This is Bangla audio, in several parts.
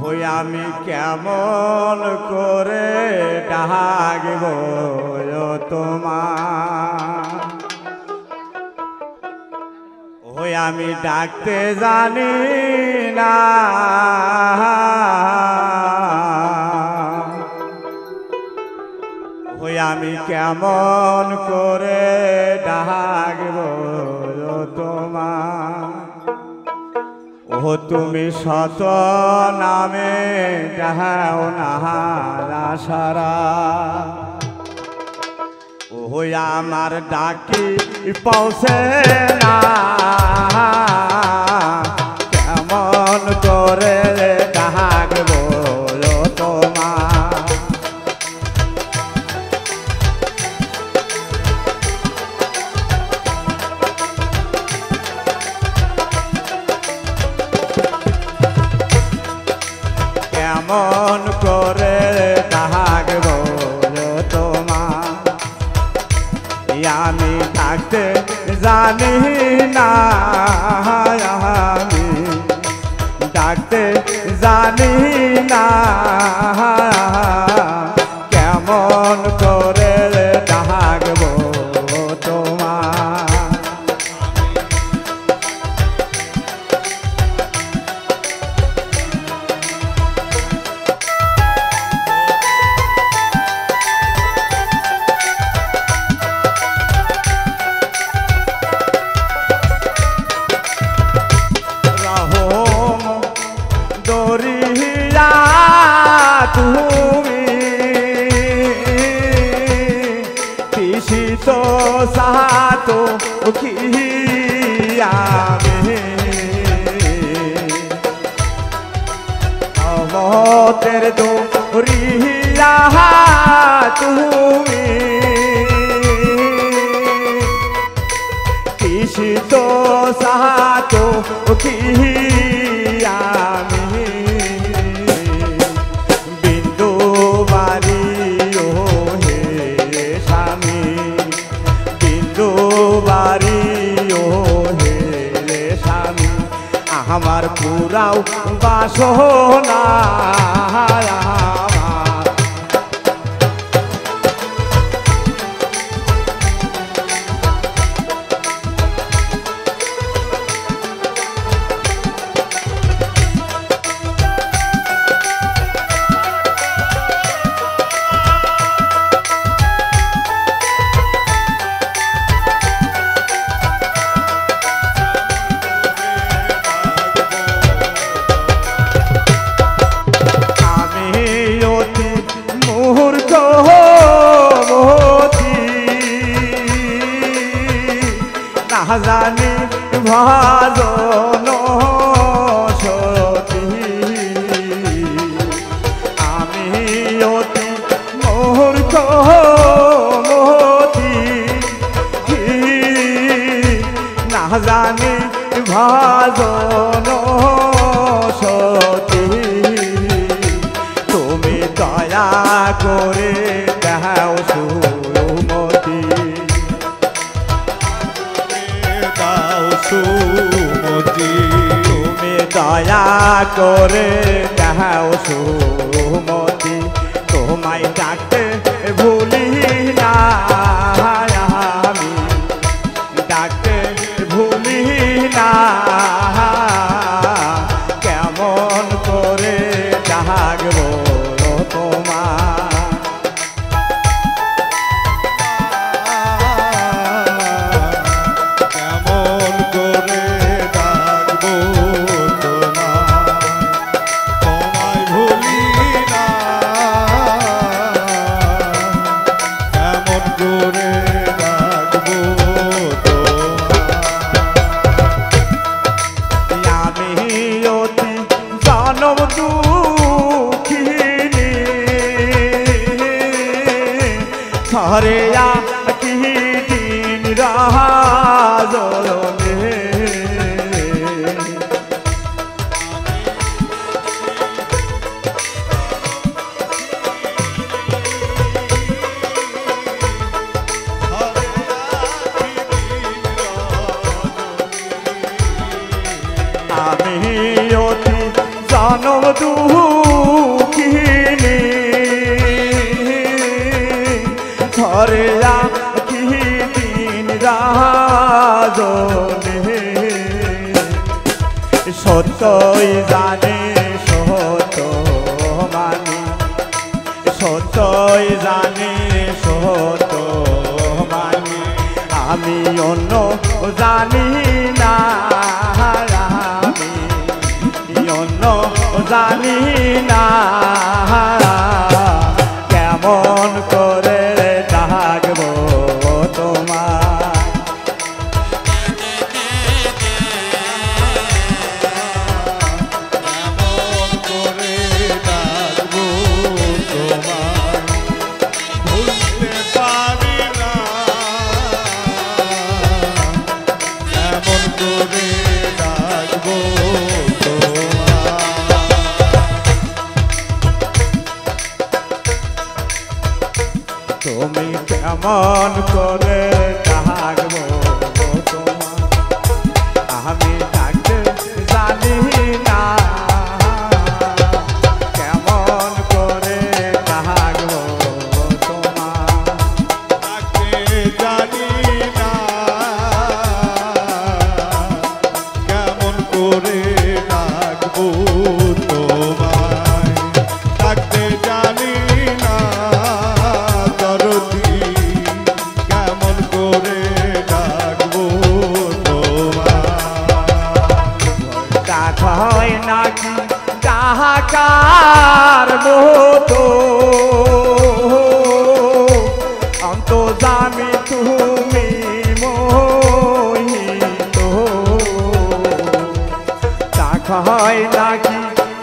ওই আমি কেমন করে ডাকব তোমার, ওই আমি ডাকতে জানি না, ওই আমি কেমন করে ডাকব তোমার। ও তুমি শত নামে যাও না সারা, ওই আমার ডাকি পৌঁছে না, কেমন করে ডাকব তোমার। কেমন করে ডাকব তোমার, আমি থাকতে জানি না, আমি ডাকতে জানি না, কেমন করে ডাকব তোমার। তুমি পিসিত সাতো কি আমি অমতের দরিয়া, তুমি পিসিত সাতো কি আমি আমার পুরাও বাসনা। জানি ভাজন সতী আমি অতি মূর্খ মতি, না জানি ভাজন সতী। তুমি দয়া করে দাও সুমতি, তুমি দয়া করে দাও সুমতি, তোমায় ডাকতে ভুলি না, আমি ডাকতে ভুলি না, কেমন করে ডাকব তোমার। हरे की दिन राजोले আমি অতি জানব দুঃখিনী ধরে কি দিন রাজনে সত্যই জানে সত্য মানি সত্যই জানে সত্য মানি আমি অন্য জানি না আমি অন্য জানি না কেমন করে ডাকবো তোমার কেমন করে ডাকবো তোমায় ভুলতে পারি না কেমন করে ডাকবো তুমি কেমন করে ডাকবো তোমার আমি ডাকতে জানি না কেমন করে ডাকবো তোমার ডাকতে জানি না কেমন করে ডাকবো তোমায় ডাকতে জানি না দরদি কেমন করে ডাকবো তোমায় ডাক হয় নাকি ডাকার মতো অন্তর্যামী তুমি মোহিত ডাক হয় নাকি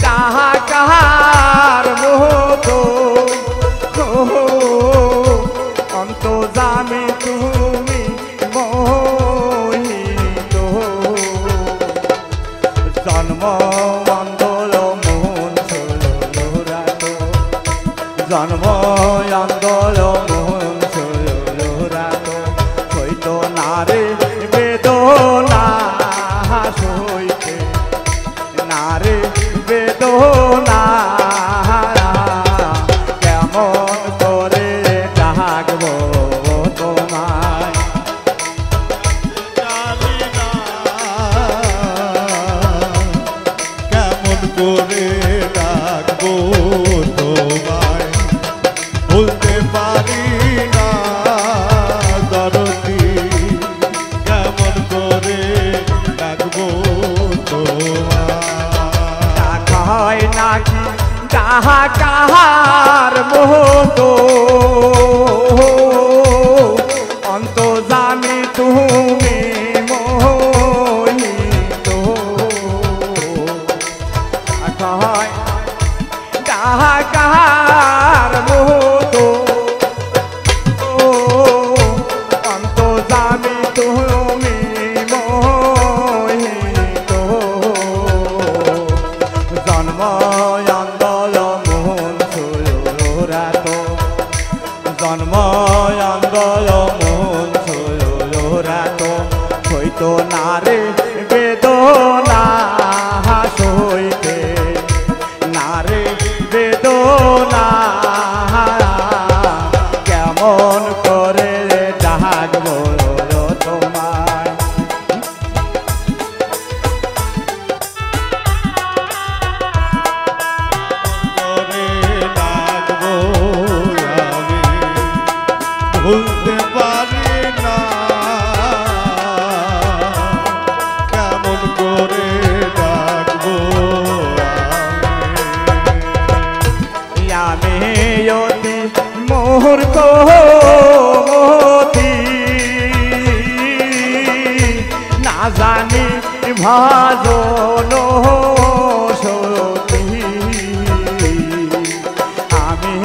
ডাকার মতো অন্তর্যামী তুমি মোহিত জন্ম অন্দর মোহন ছোড়াত জন্ম অন্দর মোহন ছোড়াত হইতো নারে বেদনা সইতে নারে বেদনা কেমন করে ডাকবো তোমায় জানি না কেমন করে ডাকবো তোমায় ভুলতে পারি না দরদি কেমন করে ডাকবো তোমায় ডাক হয় নাকি ডাকার মতো অন্তর্যামী তুমি মোহিত ডাক হয় ডাকার মতো অন্তর্যামী তুমি মোহিত জন্ম অন্দর মোহন ছোড়াত জন্ম অন্দর মোহন ছোড়াত হইতো নারে বেদনা সইতে নারে বেদনা কেমন করে ডাকবো তোমায় করে ডাকবো আমি ভুলতে পারি না কেমন করে ডাকবো আমি অতি মূর্খ মতি না জানি ভাজন সতী আমি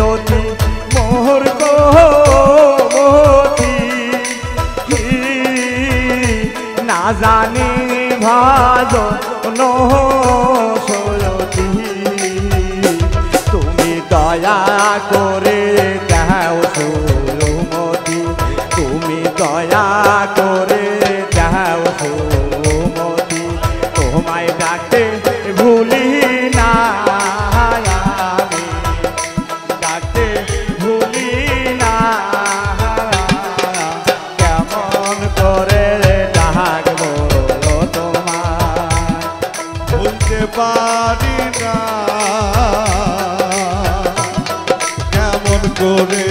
অতি মূর্খ মতি না জানি ভাজন সতী তুমি দয়া করে দাও সুমতি তুমি দয়া করে দাও সুমতি তোমায় ডাকতে ভুলি না করে